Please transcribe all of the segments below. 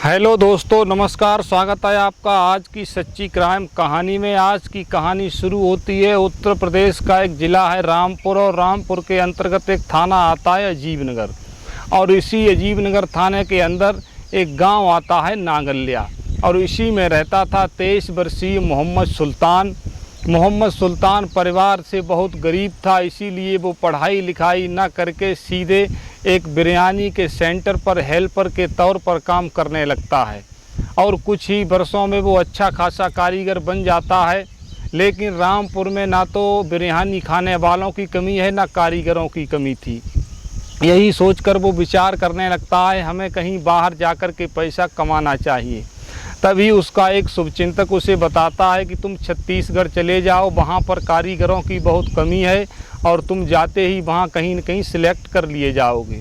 Hello दोस्तों, नमस्कार। स्वागत है आपका आज की सच्ची क्राइम कहानी में। आज की कहानी शुरू होती है उत्तर प्रदेश का एक ज़िला है रामपुर, और रामपुर के अंतर्गत एक थाना आता है अजीब नगर, और इसी अजीब नगर थाने के अंदर एक गांव आता है नागल्या, और इसी में रहता था 23 वर्षीय मोहम्मद सुल्तान। मोहम्मद सुल्तान परिवार से बहुत गरीब था, इसीलिए वो पढ़ाई लिखाई न करके सीधे एक बिरयानी के सेंटर पर हेल्पर के तौर पर काम करने लगता है, और कुछ ही वर्षों में वो अच्छा खासा कारीगर बन जाता है। लेकिन रामपुर में ना तो बिरयानी खाने वालों की कमी है, ना कारीगरों की कमी थी। यही सोचकर वो विचार करने लगता है हमें कहीं बाहर जाकर के पैसा कमाना चाहिए। तभी उसका एक शुभचिंतक उसे बताता है कि तुम छत्तीसगढ़ चले जाओ, वहाँ पर कारीगरों की बहुत कमी है और तुम जाते ही वहाँ कहीं न कहीं सिलेक्ट कर लिए जाओगे।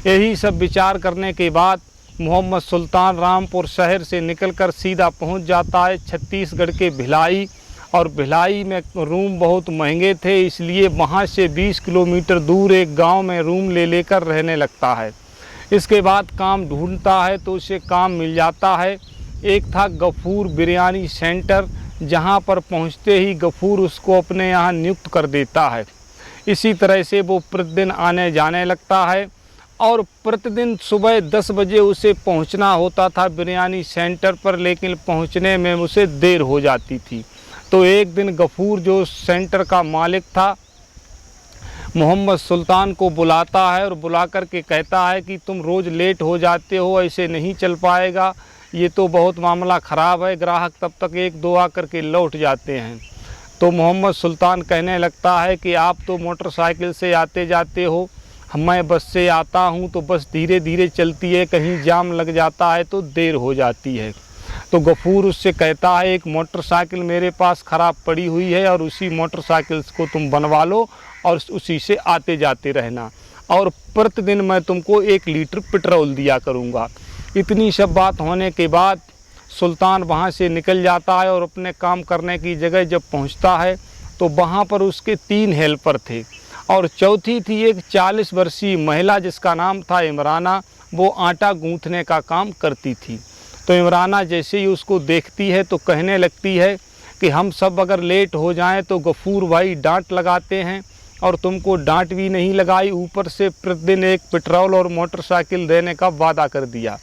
यही सब विचार करने के बाद मोहम्मद सुल्तान रामपुर शहर से निकलकर सीधा पहुँच जाता है छत्तीसगढ़ के भिलाई, और भिलाई में रूम बहुत महंगे थे, इसलिए वहाँ से 20 किलोमीटर दूर एक गांव में रूम लेकर रहने लगता है। इसके बाद काम ढूंढता है तो उसे काम मिल जाता है। एक था गफूर बिरयानी सेंटर, जहां पर पहुंचते ही गफूर उसको अपने यहाँ नियुक्त कर देता है। इसी तरह से वो प्रतिदिन आने जाने लगता है, और प्रतिदिन सुबह 10 बजे उसे पहुंचना होता था बिरयानी सेंटर पर, लेकिन पहुंचने में उसे देर हो जाती थी। तो एक दिन गफूर जो सेंटर का मालिक था मोहम्मद सुल्तान को बुलाता है, और बुला कर के कहता है कि तुम रोज़ लेट हो जाते हो, ऐसे नहीं चल पाएगा, ये तो बहुत मामला ख़राब है। ग्राहक तब तक 1-2 आकर के लौट जाते हैं। तो मोहम्मद सुल्तान कहने लगता है कि आप तो मोटरसाइकिल से आते जाते हो, मैं बस से आता हूँ, तो बस धीरे धीरे चलती है, कहीं जाम लग जाता है तो देर हो जाती है। तो गफूर उससे कहता है एक मोटरसाइकिल मेरे पास ख़राब पड़ी हुई है, और उसी मोटरसाइकिल को तुम बनवा लो और उसी से आते जाते रहना, और प्रतिदिन मैं तुमको 1 लीटर पेट्रोल दिया करूँगा। इतनी सब बात होने के बाद सुल्तान वहाँ से निकल जाता है, और अपने काम करने की जगह जब पहुँचता है तो वहाँ पर उसके 3 हेल्पर थे, और चौथी थी एक 40 वर्षीय महिला जिसका नाम था इमराना। वो आटा गूँथने का काम करती थी। तो इमराना जैसे ही उसको देखती है तो कहने लगती है कि हम सब अगर लेट हो जाएं तो गफूर भाई डांट लगाते हैं, और तुमको डांट भी नहीं लगाई, ऊपर से प्रतिदिन 1 पेट्रोल और मोटरसाइकिल देने का वादा कर दिया।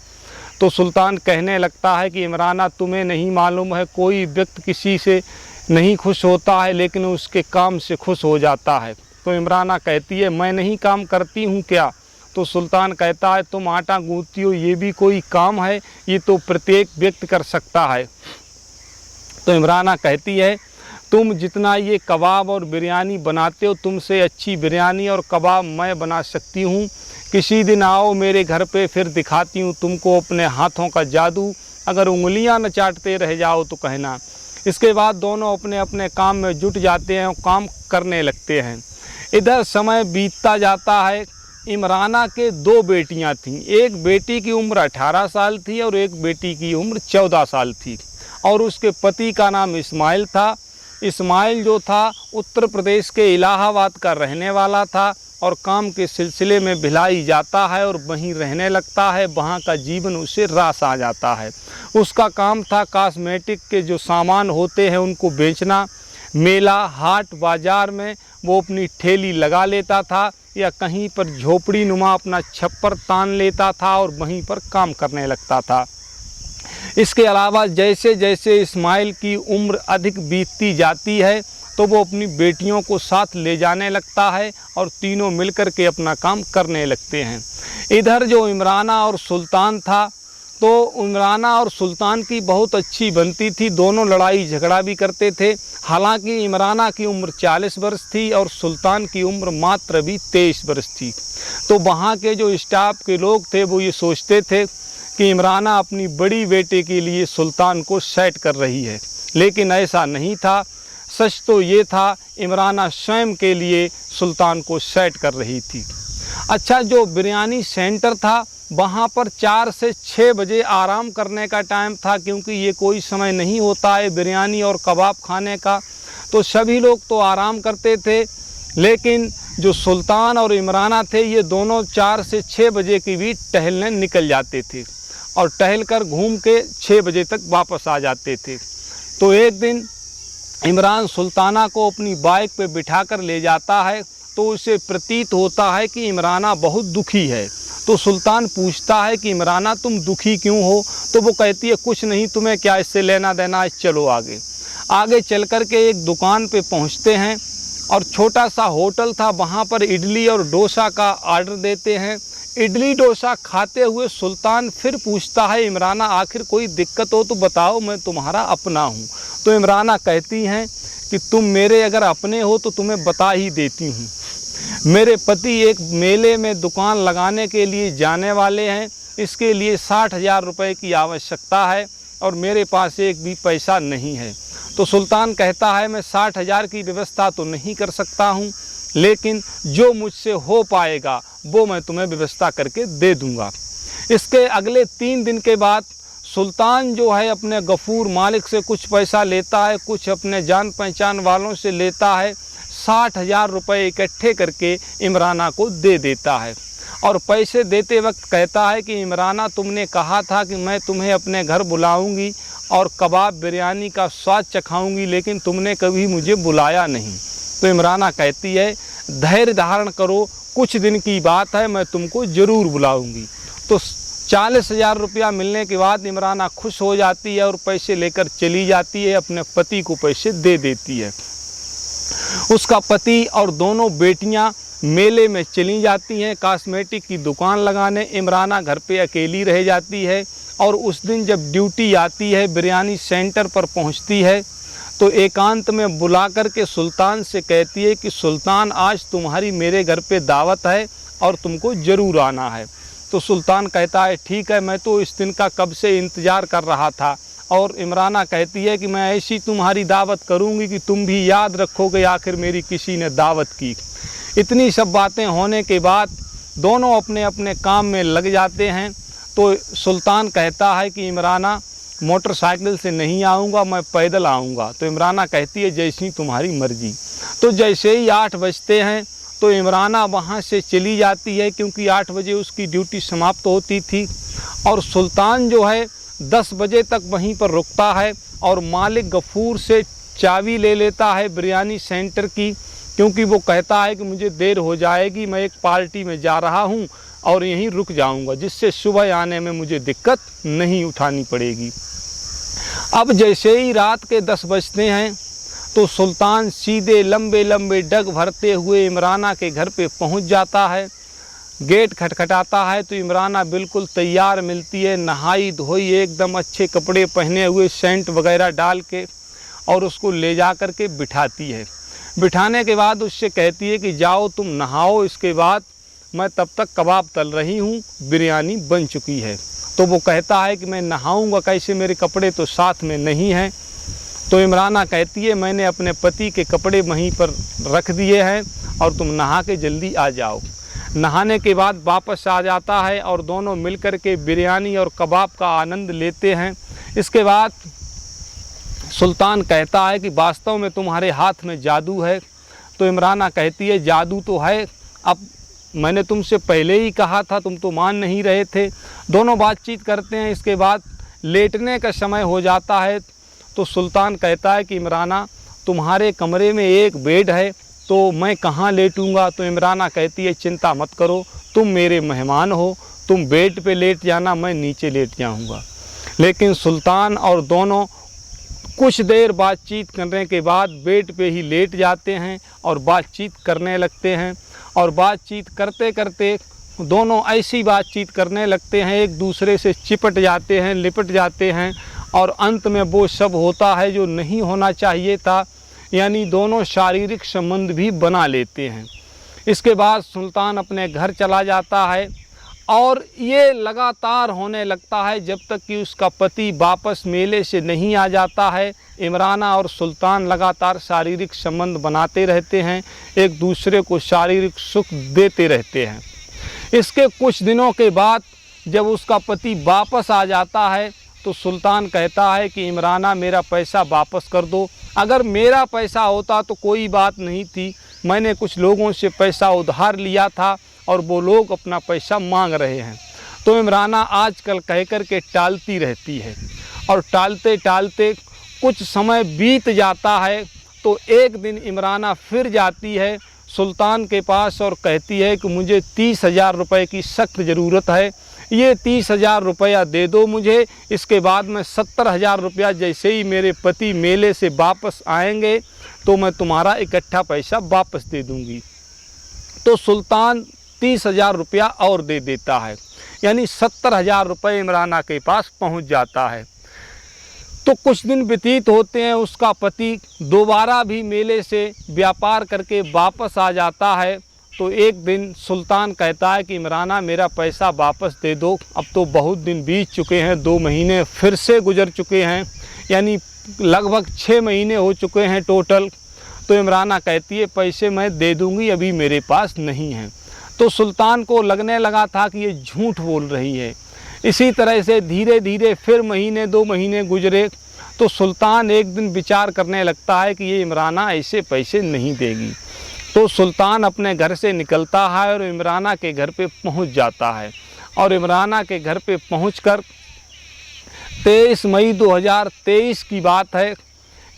तो सुल्तान कहने लगता है कि इमराना तुम्हें नहीं मालूम है, कोई व्यक्ति किसी से नहीं खुश होता है लेकिन उसके काम से खुश हो जाता है। तो इमराना कहती है मैं नहीं काम करती हूँ क्या? तो सुल्तान कहता है तुम आटा गूंथती हो, ये भी कोई काम है? ये तो प्रत्येक व्यक्ति कर सकता है। तो इमराना कहती है तुम जितना ये कबाब और बिरयानी बनाते हो, तुमसे अच्छी बिरयानी और कबाब मैं बना सकती हूँ। किसी दिन आओ मेरे घर पे, फिर दिखाती हूँ तुमको अपने हाथों का जादू। अगर उंगलियां न चाटते रह जाओ तो कहना। इसके बाद दोनों अपने अपने काम में जुट जाते हैं और काम करने लगते हैं। इधर समय बीतता जाता है। इमराना के 2 बेटियां थीं। एक बेटी की उम्र 18 साल थी और एक बेटी की उम्र 14 साल थी, और उसके पति का नाम इस्माइल था। इस्माइल जो था उत्तर प्रदेश के इलाहाबाद का रहने वाला था, और काम के सिलसिले में भिलाई जाता है और वहीं रहने लगता है। वहाँ का जीवन उसे रास आ जाता है। उसका काम था कॉस्मेटिक के जो सामान होते हैं उनको बेचना। मेला, हाट, बाज़ार में वो अपनी ठेली लगा लेता था, या कहीं पर झोपड़ी नुमा अपना छप्पर तान लेता था और वहीं पर काम करने लगता था। इसके अलावा जैसे जैसे इस्माइल की उम्र अधिक बीतती जाती है तो वो अपनी बेटियों को साथ ले जाने लगता है, और तीनों मिलकर के अपना काम करने लगते हैं। इधर जो इमराना और सुल्तान था, तो इमराना और सुल्तान की बहुत अच्छी बनती थी। दोनों लड़ाई झगड़ा भी करते थे। हालांकि इमराना की उम्र 40 वर्ष थी और सुल्तान की उम्र मात्र भी 23 वर्ष थी। तो वहाँ के जो स्टाफ के लोग थे वो ये सोचते थे कि इमराना अपनी बड़ी बेटे के लिए सुल्तान को सेट कर रही है, लेकिन ऐसा नहीं था। सच तो ये था इमराना स्वयं के लिए सुल्तान को सेट कर रही थी। अच्छा, जो बिरयानी सेंटर था वहाँ पर 4 से 6 बजे आराम करने का टाइम था, क्योंकि ये कोई समय नहीं होता है बिरयानी और कबाब खाने का। तो सभी लोग तो आराम करते थे, लेकिन जो सुल्तान और इमराना थे ये दोनों 4 से 6 बजे के बीच टहलने निकल जाते थे। और टहलकर घूम के 6 बजे तक वापस आ जाते थे। तो एक दिन इमरान सुल्ताना को अपनी बाइक पे बिठाकर ले जाता है, तो उसे प्रतीत होता है कि इमराना बहुत दुखी है। तो सुल्तान पूछता है कि इमराना तुम दुखी क्यों हो? तो वो कहती है कुछ नहीं, तुम्हें क्या इससे लेना देना है, चलो आगे। आगे चल कर के एक दुकान पे पहुंचते हैं और छोटा सा होटल था, वहाँ पर इडली और डोसा का ऑर्डर देते हैं। इडली डोसा खाते हुए सुल्तान फिर पूछता है इमराना आखिर कोई दिक्कत हो तो बताओ, मैं तुम्हारा अपना हूँ। तो इमराना कहती हैं कि तुम मेरे अगर अपने हो तो तुम्हें बता ही देती हूँ, मेरे पति एक मेले में दुकान लगाने के लिए जाने वाले हैं, इसके लिए 60,000 रुपये की आवश्यकता है और मेरे पास एक भी पैसा नहीं है। तो सुल्तान कहता है मैं 60,000 की व्यवस्था तो नहीं कर सकता हूँ, लेकिन जो मुझसे हो पाएगा वो मैं तुम्हें व्यवस्था करके दे दूँगा। इसके अगले 3 दिन के बाद सुल्तान जो है अपने गफूर मालिक से कुछ पैसा लेता है, कुछ अपने जान पहचान वालों से लेता है, 60,000 रुपये इकट्ठे करके इमराना को दे देता है। और पैसे देते वक्त कहता है कि इमराना तुमने कहा था कि मैं तुम्हें अपने घर बुलाऊंगी और कबाब बिरयानी का स्वाद चखाऊंगी, लेकिन तुमने कभी मुझे बुलाया नहीं। तो इमराना कहती है धैर्य धारण करो, कुछ दिन की बात है, मैं तुमको ज़रूर बुलाऊंगी। तो 40,000 रुपया मिलने के बाद इमराना खुश हो जाती है और पैसे लेकर चली जाती है, अपने पति को पैसे दे देती है। उसका पति और दोनों बेटियां मेले में चली जाती हैं कॉस्मेटिक की दुकान लगाने। इमराना घर पे अकेली रह जाती है और उस दिन जब ड्यूटी आती है, बिरयानी सेंटर पर पहुंचती है, तो एकांत में बुला कर के सुल्तान से कहती है कि सुल्तान आज तुम्हारी मेरे घर पे दावत है और तुमको ज़रूर आना है। तो सुल्तान कहता है ठीक है, मैं तो इस दिन का कब से इंतज़ार कर रहा था। और इमराना कहती है कि मैं ऐसी तुम्हारी दावत करूंगी कि तुम भी याद रखोगे आखिर मेरी किसी ने दावत की। इतनी सब बातें होने के बाद दोनों अपने अपने काम में लग जाते हैं। तो सुल्तान कहता है कि इमराना मोटरसाइकिल से नहीं आऊँगा, मैं पैदल आऊँगा। तो इमराना कहती है जैसी तुम्हारी मर्ज़ी। तो जैसे ही 8 बजते हैं तो इमराना वहाँ से चली जाती है, क्योंकि 8 बजे उसकी ड्यूटी समाप्त होती थी। और सुल्तान जो है 10 बजे तक वहीं पर रुकता है और मालिक गफूर से चाबी ले लेता है बिरयानी सेंटर की, क्योंकि वो कहता है कि मुझे देर हो जाएगी, मैं एक पार्टी में जा रहा हूँ और यहीं रुक जाऊँगा, जिससे सुबह आने में मुझे दिक्कत नहीं उठानी पड़ेगी। अब जैसे ही रात के 10 बजते हैं तो सुल्तान सीधे लंबे लंबे डग भरते हुए इमराना के घर पे पहुँच जाता है। गेट खटखटाता है तो इमराना बिल्कुल तैयार मिलती है, नहाई धोई एकदम अच्छे कपड़े पहने हुए, सेंट वगैरह डाल के, और उसको ले जा कर के बिठाती है। बिठाने के बाद उससे कहती है कि जाओ तुम नहाओ, इसके बाद मैं तब तक कबाब तल रही हूँ, बिरयानी बन चुकी है। तो वो कहता है कि मैं नहाऊंगा कैसे, मेरे कपड़े तो साथ में नहीं हैं। तो इमराना कहती है मैंने अपने पति के कपड़े वहीं पर रख दिए हैं और तुम नहा के जल्दी आ जाओ। नहाने के बाद वापस आ जाता है और दोनों मिलकर के बिरयानी और कबाब का आनंद लेते हैं। इसके बाद सुल्तान कहता है कि वास्तव में तुम्हारे हाथ में जादू है। तो इमराना कहती है जादू तो है, अब मैंने तुमसे पहले ही कहा था, तुम तो मान नहीं रहे थे। दोनों बातचीत करते हैं। इसके बाद लेटने का समय हो जाता है तो सुल्तान कहता है कि इमराना तुम्हारे कमरे में एक बेड है, तो मैं कहाँ लेटूंगा। तो इमराना कहती है चिंता मत करो, तुम मेरे मेहमान हो, तुम बेड पे लेट जाना, मैं नीचे लेट जाऊंगा। लेकिन सुल्तान और दोनों कुछ देर बातचीत करने के बाद बेड पे ही लेट जाते हैं और बातचीत करने लगते हैं। और बातचीत करते करते दोनों ऐसी बातचीत करने लगते हैं, एक दूसरे से चिपट जाते हैं, लिपट जाते हैं, और अंत में वो सब होता है जो नहीं होना चाहिए था, यानी दोनों शारीरिक संबंध भी बना लेते हैं। इसके बाद सुल्तान अपने घर चला जाता है और ये लगातार होने लगता है जब तक कि उसका पति वापस मेले से नहीं आ जाता है। इमराना और सुल्तान लगातार शारीरिक संबंध बनाते रहते हैं, एक दूसरे को शारीरिक सुख देते रहते हैं। इसके कुछ दिनों के बाद जब उसका पति वापस आ जाता है तो सुल्तान कहता है कि इमराना मेरा पैसा वापस कर दो। अगर मेरा पैसा होता तो कोई बात नहीं थी, मैंने कुछ लोगों से पैसा उधार लिया था और वो लोग अपना पैसा मांग रहे हैं। तो इमराना आजकल कह कर के टालती रहती है और टालते टालते कुछ समय बीत जाता है। तो एक दिन इमराना फिर जाती है सुल्तान के पास और कहती है कि मुझे 30,000 रुपये की सख्त ज़रूरत है, ये 30,000 रुपया दे दो मुझे, इसके बाद मैं 70,000 रुपया जैसे ही मेरे पति मेले से वापस आएंगे तो मैं तुम्हारा इकट्ठा पैसा वापस दे दूंगी। तो सुल्तान 30,000 रुपया और दे देता है, यानी 70,000 रुपये इमराना के पास पहुंच जाता है। तो कुछ दिन व्यतीत होते हैं, उसका पति दोबारा भी मेले से व्यापार करके वापस आ जाता है। तो एक दिन सुल्तान कहता है कि इमराना मेरा पैसा वापस दे दो, अब तो बहुत दिन बीत चुके हैं, 2 महीने फिर से गुजर चुके हैं, यानी लगभग 6 महीने हो चुके हैं टोटल। तो इमराना कहती है पैसे मैं दे दूंगी, अभी मेरे पास नहीं हैं। तो सुल्तान को लगने लगा था कि ये झूठ बोल रही है। इसी तरह से धीरे धीरे फिर महीने 2 महीने गुजरे। तो सुल्तान एक दिन विचार करने लगता है कि ये इमराना ऐसे पैसे नहीं देगी। तो सुल्तान अपने घर से निकलता है और इमराना के घर पे पहुंच जाता है। और इमराना के घर पे पहुंचकर 23 मई 2023 की बात है,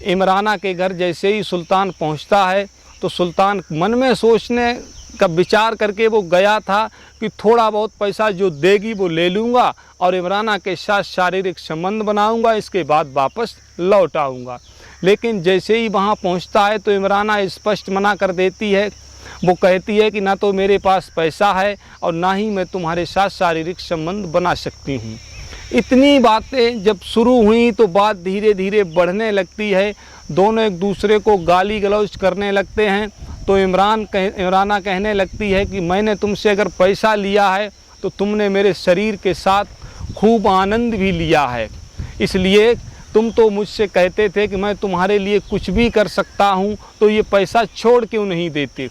इमराना के घर जैसे ही सुल्तान पहुंचता है तो सुल्तान मन में सोचने का विचार करके वो गया था कि थोड़ा बहुत पैसा जो देगी वो ले लूँगा और इमराना के साथ शारीरिक संबंध बनाऊँगा, इसके बाद वापस लौट आऊँगा। लेकिन जैसे ही वहाँ पहुँचता है तो इमराना स्पष्ट मना कर देती है। वो कहती है कि ना तो मेरे पास पैसा है और ना ही मैं तुम्हारे साथ शारीरिक संबंध बना सकती हूँ। इतनी बातें जब शुरू हुई तो बात धीरे धीरे बढ़ने लगती है, दोनों एक दूसरे को गाली गलौज करने लगते हैं। तो इमराना कहने लगती है कि मैंने तुमसे अगर पैसा लिया है तो तुमने मेरे शरीर के साथ खूब आनंद भी लिया है, इसलिए तुम तो मुझसे कहते थे कि मैं तुम्हारे लिए कुछ भी कर सकता हूँ, तो ये पैसा छोड़ क्यों नहीं देते।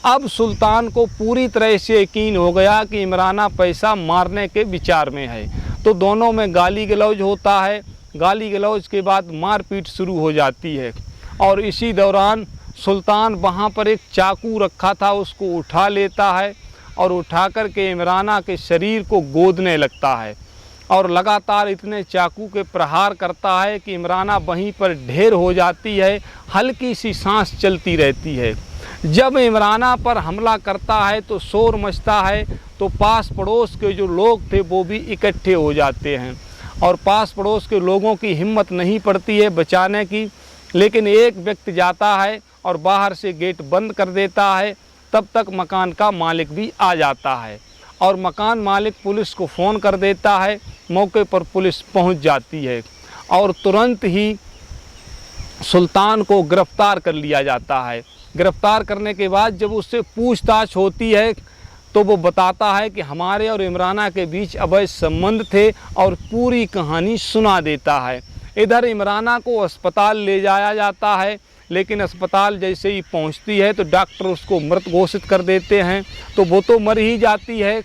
अब सुल्तान को पूरी तरह से यकीन हो गया कि इमराना पैसा मारने के विचार में है। तो दोनों में गाली गलौज होता है। गाली गलौज के बाद मारपीट शुरू हो जाती है और इसी दौरान सुल्तान वहाँ पर एक चाकू रखा था उसको उठा लेता है और उठा कर के इमराना के शरीर को गोदने लगता है और लगातार इतने चाकू के प्रहार करता है कि इमराना वहीं पर ढेर हो जाती है, हल्की सी सांस चलती रहती है। जब इमराना पर हमला करता है तो शोर मचता है, तो पास पड़ोस के जो लोग थे वो भी इकट्ठे हो जाते हैं और पास पड़ोस के लोगों की हिम्मत नहीं पड़ती है बचाने की। लेकिन एक व्यक्ति जाता है और बाहर से गेट बंद कर देता है। तब तक मकान का मालिक भी आ जाता है और मकान मालिक पुलिस को फ़ोन कर देता है। मौके पर पुलिस पहुंच जाती है और तुरंत ही सुल्तान को गिरफ्तार कर लिया जाता है। गिरफ्तार करने के बाद जब उससे पूछताछ होती है तो वो बताता है कि हमारे और इमराना के बीच अवैध संबंध थे और पूरी कहानी सुना देता है। इधर इमराना को अस्पताल ले जाया जाता है, लेकिन अस्पताल जैसे ही पहुंचती है तो डॉक्टर उसको मृत घोषित कर देते हैं। तो वो तो मर ही जाती है,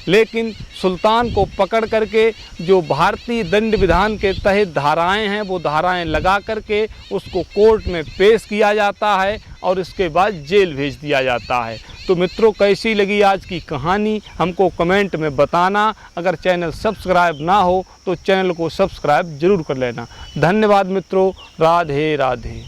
लेकिन सुल्तान को पकड़ करके जो भारतीय दंड विधान के तहत धाराएं हैं वो धाराएं लगा करके उसको कोर्ट में पेश किया जाता है और इसके बाद जेल भेज दिया जाता है। तो मित्रों, कैसी लगी आज की कहानी हमको कमेंट में बताना। अगर चैनल सब्सक्राइब ना हो तो चैनल को सब्सक्राइब जरूर कर लेना। धन्यवाद मित्रों, राधे राधे।